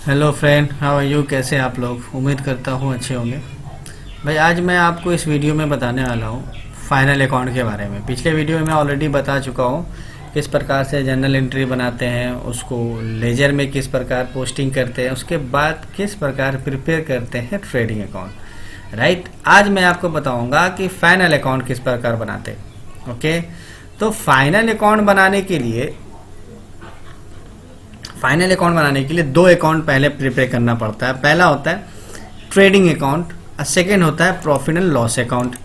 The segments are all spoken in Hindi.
Hello friend, how are you. कैसे आप लोग? उम्मीद करता हूँ अच्छे होंगे। भाई आज मैं आपको इस वीडियो में बताने वाला हूँ फाइनल अकाउंट के बारे में। पिछले वीडियो में मैं ऑलरेडी बता चुका हूँ किस प्रकार से जर्नल एंट्री बनाते हैं, उसको लेजर में किस प्रकार पोस्टिंग करते हैं, उसके बाद किस प्रकार प्रिपेयर करते हैं ट्रेडिंग अकाउंट। राइट, आज मैं आपको बताऊँगा कि फाइनल अकाउंट किस प्रकार बनाते हैं। ओके, तो फाइनल अकाउंट बनाने के लिए दो अकाउंट पहले प्रिपेयर करना पड़ता है। पहला होता है ट्रेडिंग अकाउंट और सेकेंड होता है प्रॉफिट एंड लॉस अकाउंट।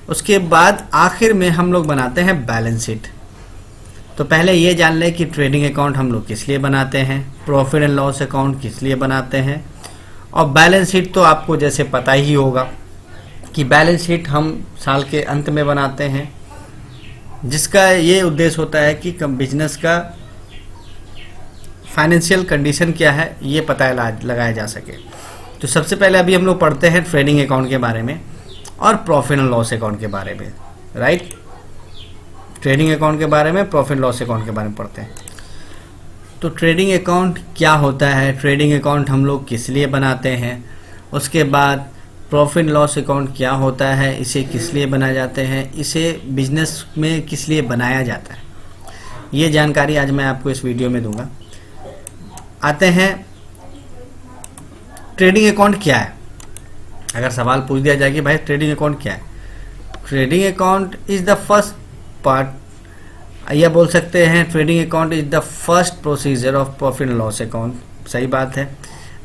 उसके बाद आखिर में हम लोग बनाते हैं बैलेंस शीट। तो पहले ये जान लें कि ट्रेडिंग अकाउंट हम लोग किस लिए बनाते हैं, प्रॉफिट एंड लॉस अकाउंट किस लिए बनाते हैं, और बैलेंस शीट तो आपको जैसे पता ही होगा कि बैलेंस शीट हम साल के अंत में बनाते हैं, जिसका ये उद्देश्य होता है कि बिजनेस का फाइनेंशियल कंडीशन क्या है ये पता लगाया जा सके। तो सबसे पहले अभी हम लोग पढ़ते हैं ट्रेडिंग अकाउंट के बारे में और प्रॉफिट एंड लॉस अकाउंट के बारे में। राइट, ट्रेडिंग अकाउंट के बारे में, प्रॉफिट लॉस अकाउंट के बारे में पढ़ते हैं। तो ट्रेडिंग अकाउंट क्या होता है, ट्रेडिंग अकाउंट हम लोग किस लिए बनाते हैं, उसके बाद प्रॉफिट लॉस अकाउंट क्या होता है, इसे किस लिए बनाए जाते हैं, इसे बिजनेस में किस लिए बनाया जाता है, ये जानकारी आज मैं आपको इस वीडियो में दूंगा। आते हैं ट्रेडिंग अकाउंट क्या है। अगर सवाल पूछ दिया जाए कि भाई ट्रेडिंग अकाउंट क्या है, trading account is the first part, या बोल सकते हैं trading account is the first procedure of profit and loss account. सही बात है,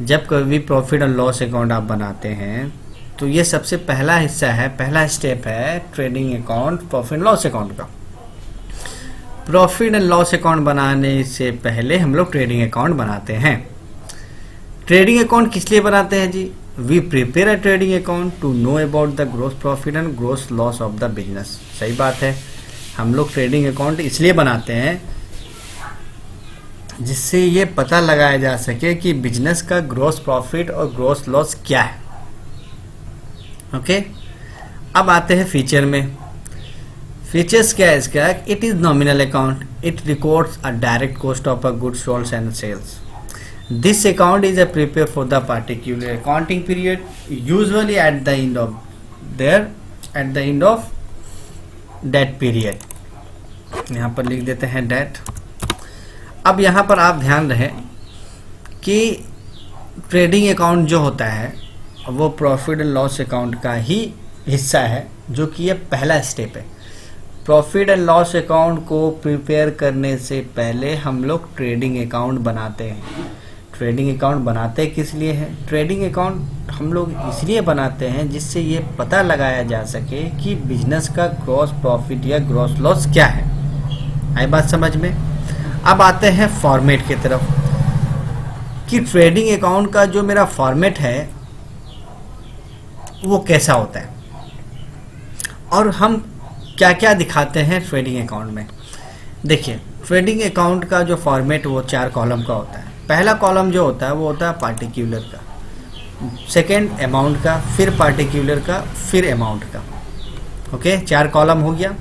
जब कभी प्रॉफिट एंड लॉस अकाउंट आप बनाते हैं तो ये सबसे पहला हिस्सा है, पहला स्टेप है trading account profit and loss account का। प्रॉफिट एंड लॉस अकाउंट बनाने से पहले हम लोग ट्रेडिंग अकाउंट बनाते हैं। ट्रेडिंग अकाउंट किस लिए बनाते हैं जी? We prepare a trading account to know about the gross profit and gross loss of the business. सही बात है, हम लोग ट्रेडिंग अकाउंट इसलिए बनाते हैं जिससे ये पता लगाया जा सके कि बिजनेस का ग्रोस प्रॉफिट और ग्रोस लॉस क्या है। ओके, अब आते हैं फीचर में। फीचर्स क्या है इसका? It is nominal account, it records a direct cost of a goods sold and sales. This account is a prepare for the particular accounting period, usually at the end of date period. यहाँ पर लिख देते हैं डेट। अब यहाँ पर आप ध्यान रहे कि ट्रेडिंग अकाउंट जो होता है वो प्रॉफिट एंड लॉस अकाउंट का ही हिस्सा है, जो कि ये पहला स्टेप है। प्रॉफिट एंड लॉस अकाउंट को प्रिपेयर करने से पहले हम लोग ट्रेडिंग अकाउंट बनाते हैं। ट्रेडिंग अकाउंट बनाते किस लिए हैं? ट्रेडिंग अकाउंट हम लोग इसलिए बनाते हैं जिससे ये पता लगाया जा सके कि बिजनेस का ग्रॉस प्रॉफिट या ग्रॉस लॉस क्या है। आई बात समझ में? अब आते हैं फॉर्मेट की तरफ कि ट्रेडिंग अकाउंट का जो मेरा फॉर्मेट है वो कैसा होता है और हम क्या क्या दिखाते हैं ट्रेडिंग अकाउंट में। देखिए, ट्रेडिंग अकाउंट का जो फॉर्मेट वो 4 कॉलम का होता है। पहला कॉलम जो होता है वो होता है पार्टिकुलर का, सेकेंड अमाउंट का, फिर पार्टिकुलर का, फिर अमाउंट का। ओके, 4 कॉलम हो गया।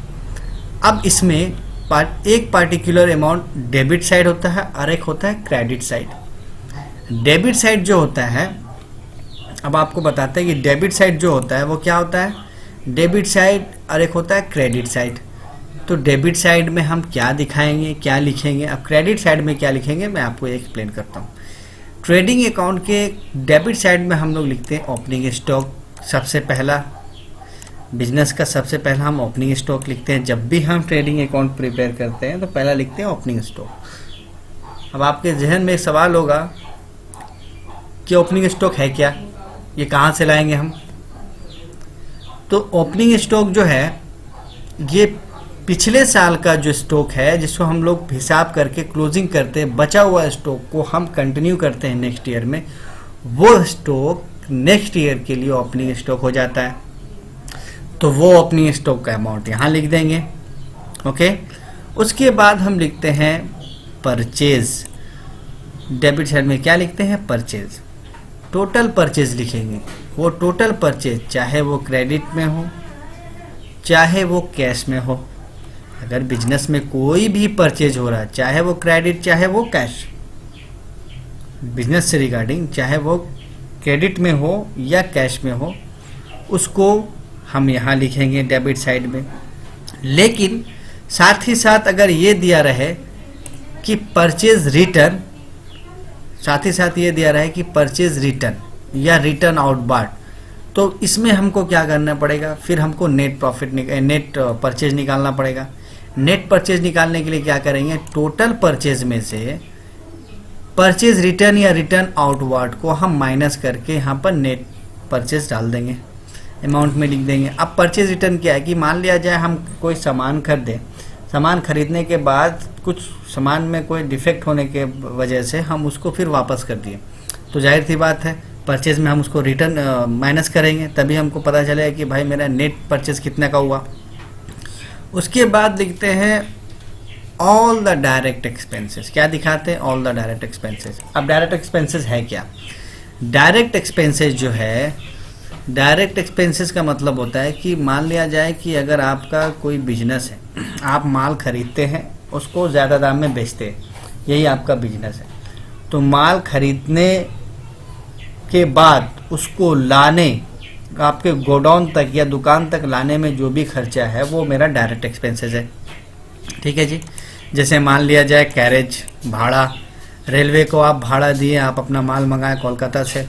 अब इसमें एक पार्टिकुलर अमाउंट डेबिट साइड होता है और एक होता है क्रेडिट साइड। डेबिट साइड जो होता है, अब आपको बताते हैं कि डेबिट साइड जो होता है वो क्या होता है। डेबिट साइड और एक होता है क्रेडिट साइड। तो डेबिट साइड में हम क्या दिखाएंगे, क्या लिखेंगे, अब क्रेडिट साइड में क्या लिखेंगे मैं आपको एक्सप्लेन करता हूँ। ट्रेडिंग अकाउंट के डेबिट साइड में हम लोग लिखते हैं ओपनिंग स्टॉक। सबसे पहला बिजनेस का सबसे पहला हम ओपनिंग स्टॉक लिखते हैं। जब भी हम ट्रेडिंग अकाउंट प्रिपेयर करते हैं तो पहला लिखते हैं ओपनिंग स्टॉक। अब आपके जहन में एक सवाल होगा कि ओपनिंग स्टॉक है क्या, ये कहाँ से लाएंगे हम? तो ओपनिंग स्टॉक जो है ये पिछले साल का जो स्टॉक है जिसको हम लोग हिसाब करके क्लोजिंग करते हैं, बचा हुआ स्टॉक को हम कंटिन्यू करते हैं नेक्स्ट ईयर में, वो स्टॉक नेक्स्ट ईयर के लिए ओपनिंग स्टॉक हो जाता है। तो वो ओपनिंग स्टॉक का अमाउंट यहाँ लिख देंगे। ओके, उसके बाद हम लिखते हैं परचेज। डेबिट साइड में क्या लिखते हैं? परचेज। टोटल परचेज लिखेंगे। वो टोटल परचेज चाहे वो क्रेडिट में हो चाहे वो कैश में हो, अगर बिजनेस में कोई भी परचेज हो रहा है चाहे वो क्रेडिट चाहे वो कैश, बिजनेस से रिगार्डिंग, चाहे वो क्रेडिट में हो या कैश में हो, उसको हम यहाँ लिखेंगे डेबिट साइड में। लेकिन साथ ही साथ अगर ये दिया रहे कि परचेज रिटर्न, साथ ही साथ ये दिया रहे कि परचेज रिटर्न या रिटर्न आउटवार्ड, तो इसमें हमको क्या करना पड़ेगा, फिर हमको नेट परचेज निकालना पड़ेगा। नेट परचेज निकालने के लिए क्या करेंगे, टोटल परचेज में से परचेज रिटर्न या रिटर्न आउटवार्ड को हम माइनस करके यहाँ पर नेट परचेज डाल देंगे, अमाउंट में लिख देंगे। अब परचेज रिटर्न क्या है कि मान लिया जाए हम कोई सामान खरीदें, सामान खरीदने के बाद कुछ सामान में कोई डिफेक्ट होने के वजह से हम उसको फिर वापस कर दिए, तो जाहिर सी बात है परचेज में हम उसको रिटर्न माइनस करेंगे, तभी हमको पता चलेगा कि भाई मेरा नेट परचेज कितने का हुआ। उसके बाद लिखते हैं ऑल द डायरेक्ट एक्सपेंसेस। क्या दिखाते हैं, ऑल द डायरेक्ट एक्सपेंसेस। अब डायरेक्ट एक्सपेंसेस है क्या, डायरेक्ट एक्सपेंसेस जो है, डायरेक्ट एक्सपेंसेस का मतलब होता है कि मान लिया जाए कि अगर आपका कोई बिजनेस है, आप माल खरीदते हैं, उसको ज़्यादा दाम में बेचते हैं, यही आपका बिजनेस है, तो माल खरीदने के बाद उसको लाने, आपके गोडाउन तक या दुकान तक लाने में जो भी खर्चा है वो मेरा डायरेक्ट एक्सपेंसेस है। ठीक है जी। जैसे मान लिया जाए कैरेज भाड़ा, रेलवे को आप भाड़ा दिए, आप अपना माल मंगाए कोलकाता से,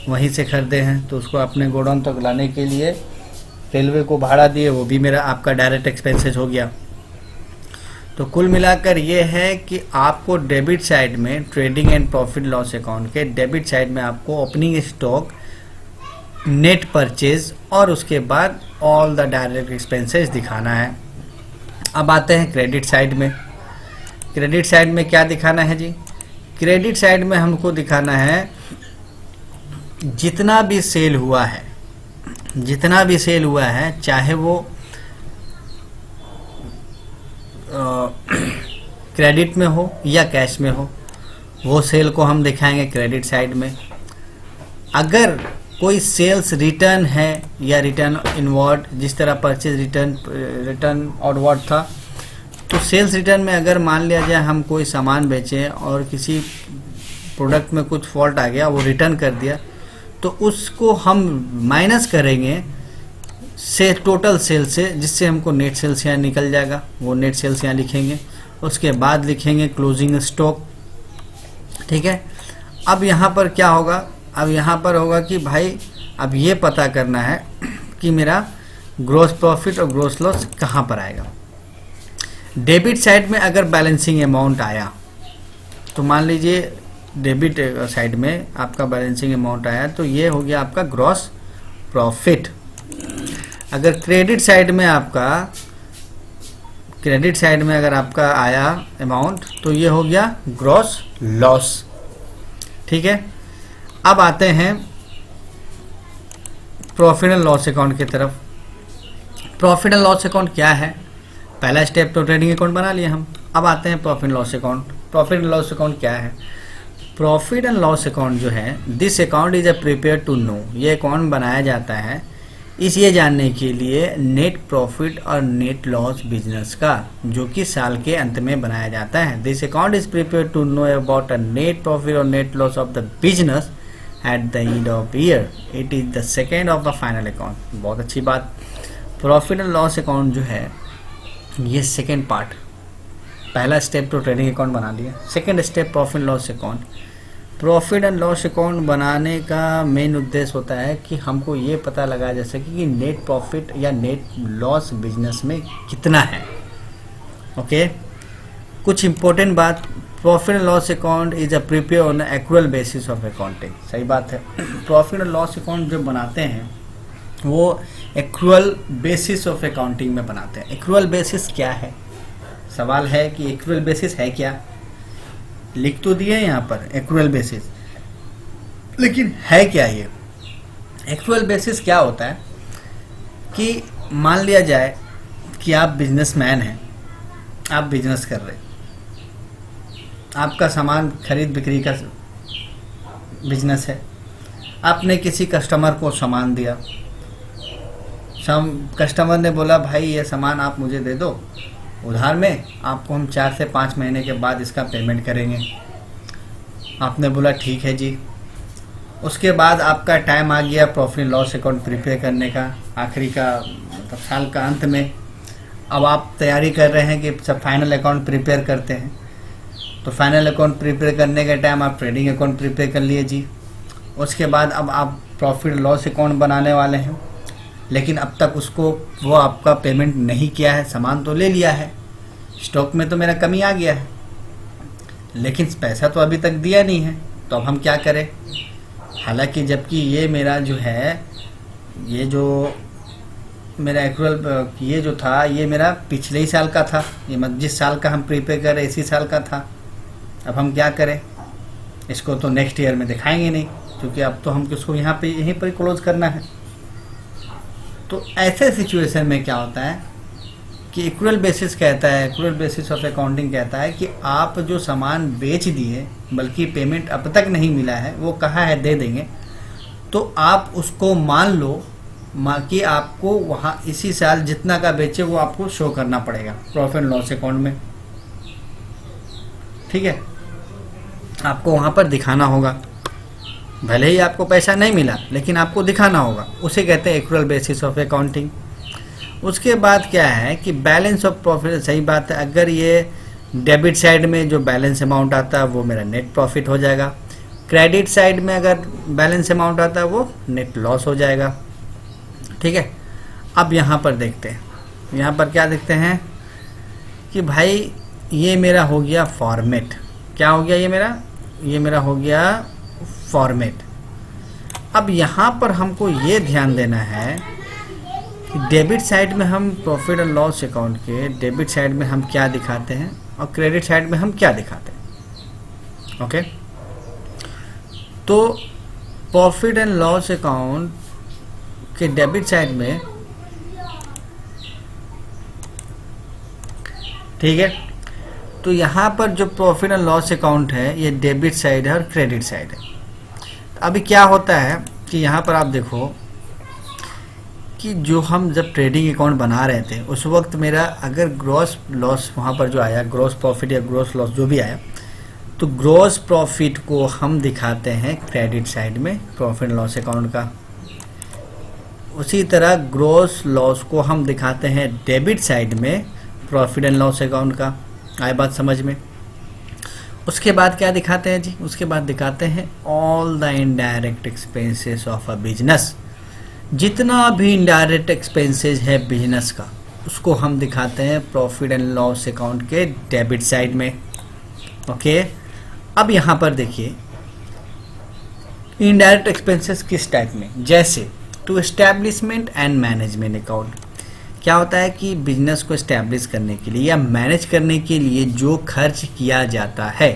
वहीं से खरीदे हैं, तो उसको अपने गोडाउन तक लाने के लिए रेलवे को भाड़ा दिए, वो भी मेरा आपका डायरेक्ट एक्सपेंसेस हो गया। तो कुल मिलाकर ये है कि आपको डेबिट साइड में trading and profit loss account के डेबिट साइड में आपको ओपनिंग स्टॉक, नेट परचेज और उसके बाद ऑल द डायरेक्ट एक्सपेंसेस दिखाना है। अब आते हैं क्रेडिट साइड में। क्रेडिट साइड में क्या दिखाना है जी, क्रेडिट साइड में हमको दिखाना है जितना भी सेल हुआ है, जितना भी सेल हुआ है, चाहे वो क्रेडिट में हो या कैश में हो, वो सेल को हम दिखाएंगे क्रेडिट साइड में। अगर कोई सेल्स रिटर्न है या रिटर्न इनवर्ड, जिस तरह परचेज रिटर्न आउटवर्ड था, तो सेल्स रिटर्न में अगर मान लिया जाए हम कोई सामान बेचें और किसी प्रोडक्ट में कुछ फॉल्ट आ गया, वो रिटर्न कर दिया, तो उसको हम माइनस करेंगे से टोटल सेल से, जिससे हमको नेट सेल्स यहाँ निकल जाएगा, वो नेट सेल्स यहाँ लिखेंगे। उसके बाद लिखेंगे क्लोजिंग स्टॉक। ठीक है। अब यहाँ पर क्या होगा, अब यहाँ पर होगा कि भाई अब ये पता करना है कि मेरा ग्रॉस प्रॉफिट और ग्रॉस लॉस कहाँ पर आएगा। डेबिट साइड में अगर बैलेंसिंग अमाउंट आया, तो मान लीजिए डेबिट साइड में आपका बैलेंसिंग अमाउंट आया, तो ये हो गया आपका ग्रॉस प्रॉफिट। अगर क्रेडिट साइड में आपका, क्रेडिट साइड में अगर आपका आया अमाउंट, तो ये हो गया ग्रॉस लॉस। ठीक है। अब आते हैं प्रॉफिट एंड लॉस अकाउंट की तरफ। प्रॉफिट एंड लॉस अकाउंट क्या है, पहला स्टेप तो ट्रेडिंग अकाउंट बना लिया हम। अब आते हैं profit and loss account. Profit and loss account क्या है, प्रॉफिट एंड लॉस अकाउंट जो है, this account is a prepare to know, ये अकाउंट बनाया जाता है इस ये जानने के लिए नेट प्रॉफिट और नेट लॉस बिजनेस का, जो कि साल के अंत में बनाया जाता है। This account is prepare to know about a net profit और net loss of the business at the end of year. It is the second of the final account. बहुत अच्छी बात। प्रॉफिट एंड लॉस अकाउंट जो है, ये सेकेंड पार्ट। पहला स्टेप तो ट्रेडिंग अकाउंट बना लिया, second step profit loss account. Profit and loss account बनाने का मेन उद्देश्य होता है कि हमको ये पता लगा जा सके कि नेट प्रॉफिट या नेट लॉस बिजनेस में कितना है। ओके। कुछ इंपॉर्टेंट बात, profit and loss account is a prepare on accrual basis of accounting. सही बात है। प्रॉफिट एंड लॉस अकाउंट जो बनाते हैं वो एक्रुअल बेसिस ऑफ अकाउंटिंग में बनाते हैं। एक्रुअल बेसिस क्या है, सवाल है कि एक्रुअल बेसिस है क्या। लिख तो दिए यहाँ पर एक्रुअल बेसिस, लेकिन है क्या ये। एक्रुअल बेसिस क्या होता है कि मान लिया जाए कि आप बिजनेसमैन हैं, आप बिजनेस कर रहे हैं, आपका सामान खरीद बिक्री का बिजनेस है, आपने किसी कस्टमर को सामान दिया, कस्टमर ने बोला भाई ये सामान आप मुझे दे दो उधार में, आपको हम 4 से 5 महीने के बाद इसका पेमेंट करेंगे। आपने बोला ठीक है जी। उसके बाद आपका टाइम आ गया profit and loss account prepare करने का, आखिरी का मतलब साल का अंत में। अब आप तैयारी कर रहे हैं कि सब फाइनल अकाउंट प्रिपेयर करते हैं। तो फाइनल अकाउंट प्रिपेयर करने के टाइम आप ट्रेडिंग अकाउंट प्रिपेयर कर लिए जी। उसके बाद अब आप प्रॉफिट एंड लॉस अकाउंट बनाने वाले हैं, लेकिन अब तक उसको वो आपका पेमेंट नहीं किया है। सामान तो ले लिया है, स्टॉक में तो मेरा कमी आ गया है, लेकिन पैसा तो अभी तक दिया नहीं है। तो अब हम क्या करें? हालांकि जबकि ये मेरा जो है, ये जो मेरा एक्चुअल ये जो था, ये मेरा पिछले ही साल का था। ये मत जिस साल का हम प्रीपेड कर रहे इसी साल का था। अब हम क्या करें? इसको तो नेक्स्ट ईयर में दिखाएंगे नहीं, क्योंकि अब तो हमको इसको यहाँ पे यहीं पर क्लोज करना है। तो ऐसे सिचुएशन में क्या होता है कि इक्वल बेसिस कहता है, इक्वल बेसिस ऑफ अकाउंटिंग कहता है कि आप जो सामान बेच दिए बल्कि पेमेंट अब तक नहीं मिला है, वो कहा है दे देंगे, तो आप उसको मान लो कि आपको वहाँ इसी साल जितना का बेचे वो आपको शो करना पड़ेगा प्रॉफिट एंड लॉस अकाउंट में। ठीक है, आपको वहाँ पर दिखाना होगा, भले ही आपको पैसा नहीं मिला लेकिन आपको दिखाना होगा। उसे कहते हैं एक्चुअल बेसिस ऑफ अकाउंटिंग। उसके बाद क्या है कि बैलेंस ऑफ प्रॉफिट। सही बात है, अगर ये डेबिट साइड में जो बैलेंस अमाउंट आता है वो मेरा नेट प्रॉफिट हो जाएगा, क्रेडिट साइड में अगर बैलेंस अमाउंट आता है वो नेट लॉस हो जाएगा। ठीक है, अब यहाँ पर देखते हैं, यहाँ पर क्या देखते हैं कि भाई ये मेरा हो गया फॉर्मेट। क्या हो गया? ये मेरा हो गया फॉर्मेट। अब यहाँ पर हमको ये ध्यान देना है कि डेबिट साइड में हम प्रॉफिट एंड लॉस अकाउंट के डेबिट साइड में हम क्या दिखाते हैं और क्रेडिट साइड में हम क्या दिखाते हैं। ओके, तो प्रॉफिट एंड लॉस अकाउंट के डेबिट साइड में, ठीक है, तो यहाँ पर जो प्रॉफिट एंड लॉस अकाउंट है ये डेबिट साइड है और क्रेडिट साइड है। अभी क्या होता है कि यहाँ पर आप देखो कि जो हम जब ट्रेडिंग अकाउंट बना रहे थे उस वक्त मेरा अगर ग्रॉस लॉस वहाँ पर जो आया, ग्रॉस प्रॉफिट या ग्रॉस लॉस जो भी आया, तो ग्रॉस प्रॉफिट को हम दिखाते हैं क्रेडिट साइड में प्रॉफिट एंड लॉस अकाउंट का। उसी तरह ग्रॉस लॉस को हम दिखाते हैं डेबिट साइड में प्रॉफिट एंड लॉस अकाउंट का। आए बात समझ में? उसके बाद क्या दिखाते हैं जी? उसके बाद दिखाते हैं all the indirect expenses of a business. जितना भी इनडायरेक्ट एक्सपेंसेस है बिजनेस का उसको हम दिखाते हैं प्रॉफिट एंड लॉस अकाउंट के डेबिट साइड में। ओके, अब यहाँ पर देखिए इनडायरेक्ट एक्सपेंसेस किस टाइप में, जैसे to establishment and management account. क्या होता है कि बिजनेस को एस्टैब्लिश करने के लिए या मैनेज करने के लिए जो खर्च किया जाता है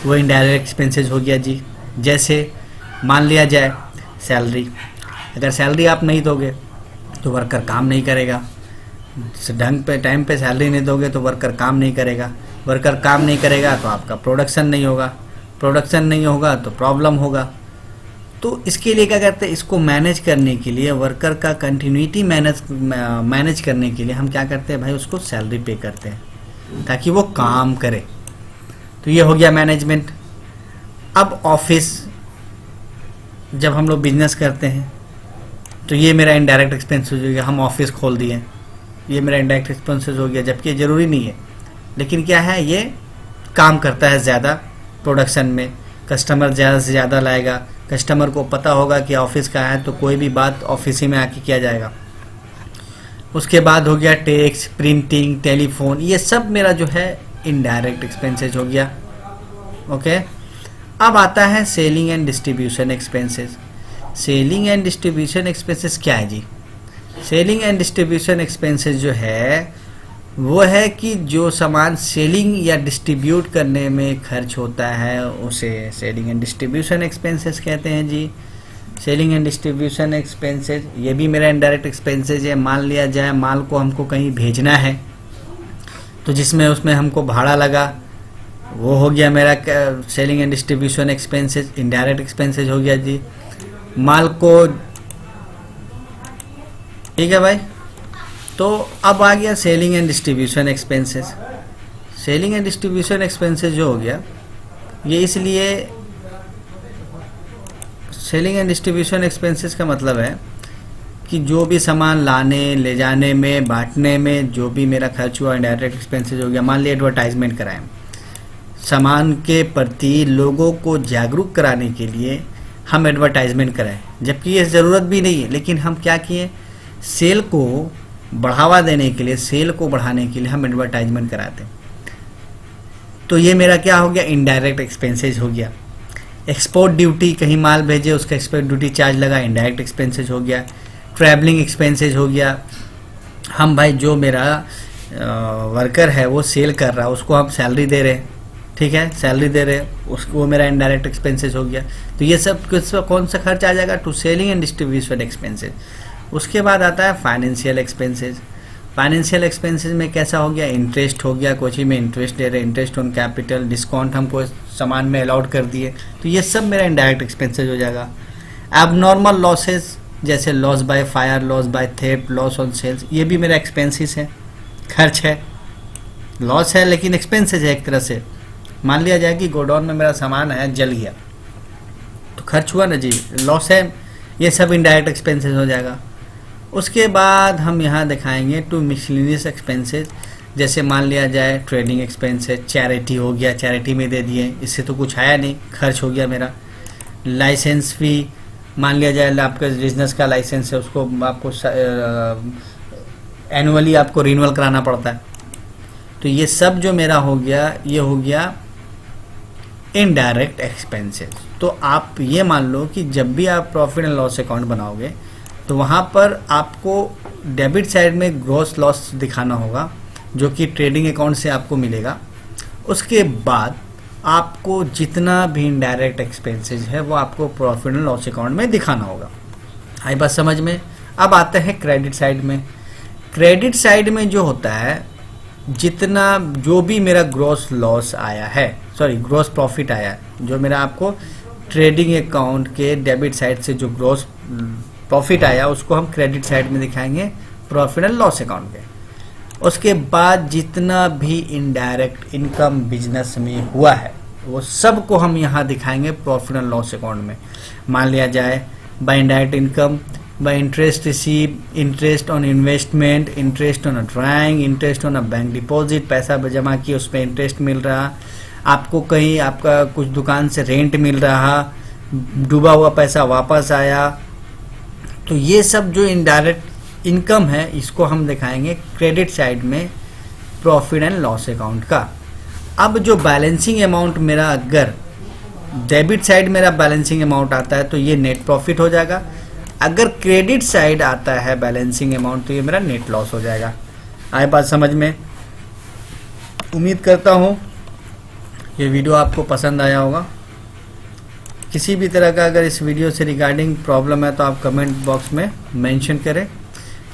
वो इनडायरेक्ट एक्सपेंसेस हो गया जी। जैसे मान लिया जाए सैलरी, अगर सैलरी आप नहीं दोगे तो वर्कर काम नहीं करेगा, ढंग पे टाइम पे सैलरी नहीं दोगे तो वर्कर काम नहीं करेगा, वर्कर काम नहीं करेगा तो आपका प्रोडक्शन नहीं होगा, प्रोडक्शन नहीं होगा तो प्रॉब्लम होगा। तो इसके लिए क्या करते हैं, इसको मैनेज करने के लिए, वर्कर का कंटिन्यूटी मैनेज करने के लिए हम क्या करते हैं भाई, उसको सैलरी पे करते हैं ताकि वो काम करे। तो ये हो गया मैनेजमेंट। अब ऑफिस, जब हम लोग बिजनेस करते हैं तो ये मेरा इनडायरेक्ट एक्सपेंसेस हो गया, हम ऑफिस खोल दिए, ये मेरा इनडायरेक्ट एक्सपेंसेस हो गया, जबकि ये ज़रूरी नहीं है, लेकिन क्या है ये काम करता है ज़्यादा प्रोडक्शन में, कस्टमर ज़्यादा से ज़्यादा लाएगा, कस्टमर को पता होगा कि ऑफिस का है तो कोई भी बात ऑफिस ही में आके किया जाएगा। उसके बाद हो गया टैक्स, प्रिंटिंग, टेलीफोन, ये सब मेरा जो है इनडायरेक्ट एक्सपेंसेस हो गया। ओके, अब आता है selling and distribution expenses. Selling and distribution expenses क्या है जी? सेलिंग एंड डिस्ट्रीब्यूशन एक्सपेंसेस जो है वो है कि जो सामान सेलिंग या डिस्ट्रीब्यूट करने में खर्च होता है उसे सेलिंग एंड डिस्ट्रीब्यूशन एक्सपेंसेस कहते हैं जी। सेलिंग एंड डिस्ट्रीब्यूशन एक्सपेंसेस ये भी मेरा इनडायरेक्ट एक्सपेंसेस है। मान लिया जाए माल को हमको कहीं भेजना है तो जिसमें उसमें हमको भाड़ा लगा वो हो गया मेरा selling and distribution expenses, indirect expenses हो गया जी। माल को, ठीक है भाई, तो अब आ गया selling and distribution expenses. Selling and distribution expenses जो हो गया, ये इसलिए सेलिंग एंड डिस्ट्रीब्यूशन एक्सपेंसेस का मतलब है कि जो भी सामान लाने ले जाने में, बांटने में जो भी मेरा खर्च हुआ, इनडायरेक्ट एक्सपेंसेस हो गया। मान लिया एडवर्टाइजमेंट कराएं, सामान के प्रति लोगों को जागरूक कराने के लिए हम एडवर्टाइजमेंट कराएं, जबकि ये ज़रूरत भी नहीं है, लेकिन हम क्या किए, सेल को बढ़ावा देने के लिए, सेल को बढ़ाने के लिए हम एडवर्टाइजमेंट कराते हैं। तो ये मेरा क्या हो गया, इनडायरेक्ट एक्सपेंसेस हो गया। एक्सपोर्ट ड्यूटी, कहीं माल भेजे उसका एक्सपोर्ट ड्यूटी चार्ज लगा, इनडायरेक्ट एक्सपेंसेस हो गया। ट्रैवलिंग एक्सपेंसेस हो गया। हम भाई जो मेरा वर्कर है वो सेल कर रहा है, उसको हम सैलरी दे रहे हैं, ठीक है, सैलरी दे रहे हैं उसको, वो मेरा इनडायरेक्ट एक्सपेंसेस हो गया। तो ये सब कौन सा खर्च आ जाएगा, to selling and distribution expenses. उसके बाद आता है फाइनेंशियल एक्सपेंसेस। फाइनेंशियल एक्सपेंसेस में कैसा हो गया, इंटरेस्ट हो गया, कोची में इंटरेस्ट दे रहे, इंटरेस्ट ऑन कैपिटल, डिस्काउंट हमको सामान में अलाउड कर दिए, तो ये सब मेरा इनडायरेक्ट एक्सपेंसेस हो जाएगा। एबनॉर्मल लॉसेस जैसे loss by fire, loss by theft, loss on sales, ये भी मेरा एक्सपेंसेस है, खर्च है, लॉस है लेकिन एक्सपेंसेस है एक तरह से। मान लिया जाए कि गोडाउन में मेरा सामान है जल गया, तो खर्च हुआ ना जी, लॉस है, ये सब इनडायरेक्ट एक्सपेंसेस हो जाएगा। उसके बाद हम यहाँ दिखाएंगे टू मिसलेनियस एक्सपेंसेस, जैसे मान लिया जाए ट्रेडिंग एक्सपेंसेस, चैरिटी हो गया, चैरिटी में दे दिए, इससे तो कुछ आया नहीं, खर्च हो गया मेरा। लाइसेंस फी, मान लिया जाए आपका बिजनेस का लाइसेंस है, उसको आपको एनुअली आपको रिन्यूअल कराना पड़ता है, तो ये सब जो मेरा हो गया, ये हो गया इनडायरेक्ट एक्सपेंसेस। तो आप ये मान लो कि जब भी आप प्रॉफिट एंड लॉस अकाउंट बनाओगे तो वहाँ पर आपको डेबिट साइड में ग्रॉस लॉस दिखाना होगा, जो कि ट्रेडिंग अकाउंट से आपको मिलेगा। उसके बाद आपको जितना भी इनडायरेक्ट एक्सपेंसेस है वो आपको प्रॉफिट एंड लॉस अकाउंट में दिखाना होगा। आई बात समझ में। अब आते हैं क्रेडिट साइड में। क्रेडिट साइड में जो होता है, जितना जो भी मेरा ग्रॉस लॉस आया है, सॉरी ग्रॉस प्रॉफिट आया है, जो मेरा आपको ट्रेडिंग अकाउंट के डेबिट साइड से जो ग्रॉस प्रॉफिट आया उसको हम क्रेडिट साइड में दिखाएंगे प्रॉफिट एंड लॉस अकाउंट पे। उसके बाद जितना भी इनडायरेक्ट इनकम बिजनेस में हुआ है वो सब को हम यहाँ दिखाएंगे प्रॉफिट एंड लॉस अकाउंट में। मान लिया जाए by indirect income, by interest receive, interest on investment, interest on a drawing, interest on a bank deposit, पैसा जमा किया उस पर इंटरेस्ट मिल रहा, आपको कहीं आपका कुछ दुकान से रेंट मिल रहा, डूबा हुआ पैसा वापस आया, तो ये सब जो इनडायरेक्ट इनकम है इसको हम दिखाएंगे क्रेडिट साइड में प्रॉफिट एंड लॉस अकाउंट का। अब जो बैलेंसिंग अमाउंट मेरा, अगर डेबिट साइड मेरा बैलेंसिंग अमाउंट आता है तो ये नेट प्रॉफिट हो जाएगा, अगर क्रेडिट साइड आता है बैलेंसिंग अमाउंट तो ये मेरा नेट लॉस हो जाएगा। आए बात समझ में। उम्मीद करता हूँ ये वीडियो आपको पसंद आया होगा। किसी भी तरह का अगर इस वीडियो से रिगार्डिंग प्रॉब्लम है तो आप कमेंट बॉक्स में मेंशन करें।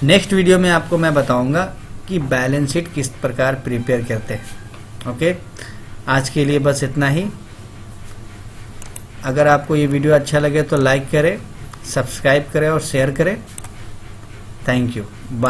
नेक्स्ट वीडियो में आपको मैं बताऊंगा कि बैलेंस शीट किस प्रकार प्रिपेयर करते हैं। ओके, आज के लिए बस इतना ही। अगर आपको ये वीडियो अच्छा लगे तो लाइक करें, सब्सक्राइब करें और शेयर करें। Thank you, bye.